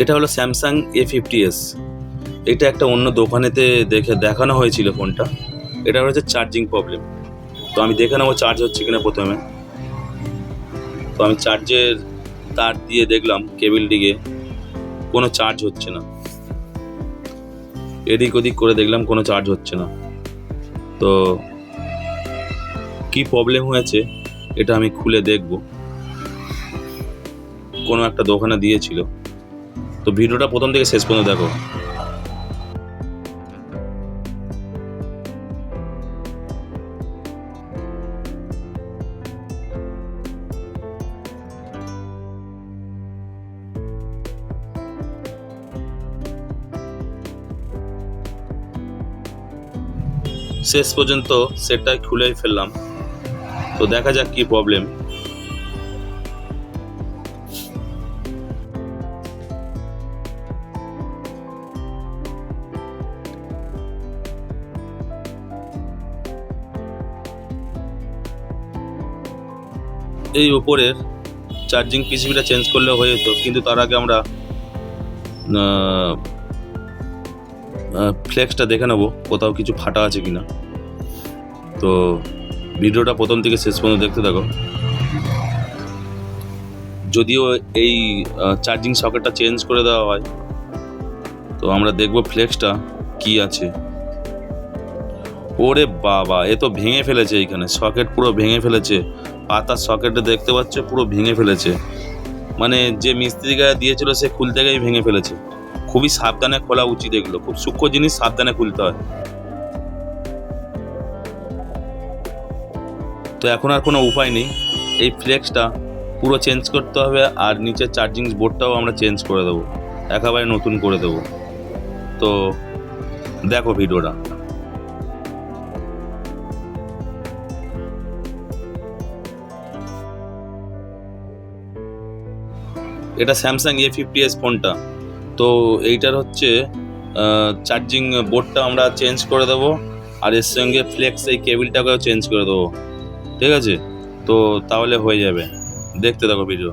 এটা হলো Samsung A50s। এটা একটা অন্য দোকানেতে দেখানো হয়েছিল ফোনটা। এটা হচ্ছে চার্জিং প্রবলেম। তো আমি দেখে নেবো চার্জ হচ্ছে কিনা প্রথমে। তো আমি চার্জের তার দিয়ে দেখলাম কেবিল দিকে কোনো চার্জ হচ্ছে না, এদিক ওদিক করে দেখলাম কোনো চার্জ হচ্ছে না। তো কি প্রবলেম হয়েছে এটা আমি খুলে দেখব। কোনো একটা দোকানে দিয়েছিল। তো ভিডিওটা প্রথম থেকে শেষ পর্যন্ত দেখো। শেষ পর্যন্ত সেটটা খুলেই ফেললাম। তো দেখা যাক কি প্রবলেম। এই উপরের চার্জিং পিসিবিটা চেঞ্জ করলে হয়ে যেত, কিন্তু তার আগে আমরা ফ্লেক্সটা দেখে নেবো কোথাও কিছু ফাটা আছে কিনা। তো ভিডিওটা প্রথম থেকে শেষ পর্যন্ত দেখতে থাকো। যদিও এই চার্জিং সকেটটা চেঞ্জ করে দেওয়া হয়, তো আমরা দেখব ফ্লেক্সটা কি আছে। ওরে বাবা, এ তো ভেঙে ফেলেছে, এইখানে সকেট পুরো ভেঙে ফেলেছে। পাতার সকেটে দেখতে পাচ্ছে পুরো ভেঙে ফেলেছে, মানে যে মিস্ত্রি গায়ে দিয়েছিল সে খুলতে গিয়ে ভেঙে ফেলেছে। খুবই সাবধানে খোলা উচিত, এগুলো খুব সূক্ষ্ম জিনিস, সাবধানে খুলতে হয়। তো এখন আর কোনো উপায় নেই, এই ফ্লেক্সটা পুরো চেঞ্জ করতে হবে, আর নিচের চার্জিং বোর্ডটাও আমরা চেঞ্জ করে দেবো, একেবারে নতুন করে দেবো। তো দেখো ভিডিওটা। এটা স্যামসাং A50s ফোনটা। তো এইটার হচ্ছে চার্জিং বোর্ডটা আমরা চেঞ্জ করে দেবো, আর এর সঙ্গে ফ্লেক্স এই কেবিলটাকেও চেঞ্জ করে দেবো। ঠিক আছে, তো তাহলে হয়ে যাবে। দেখতে থাকো ভিডিও।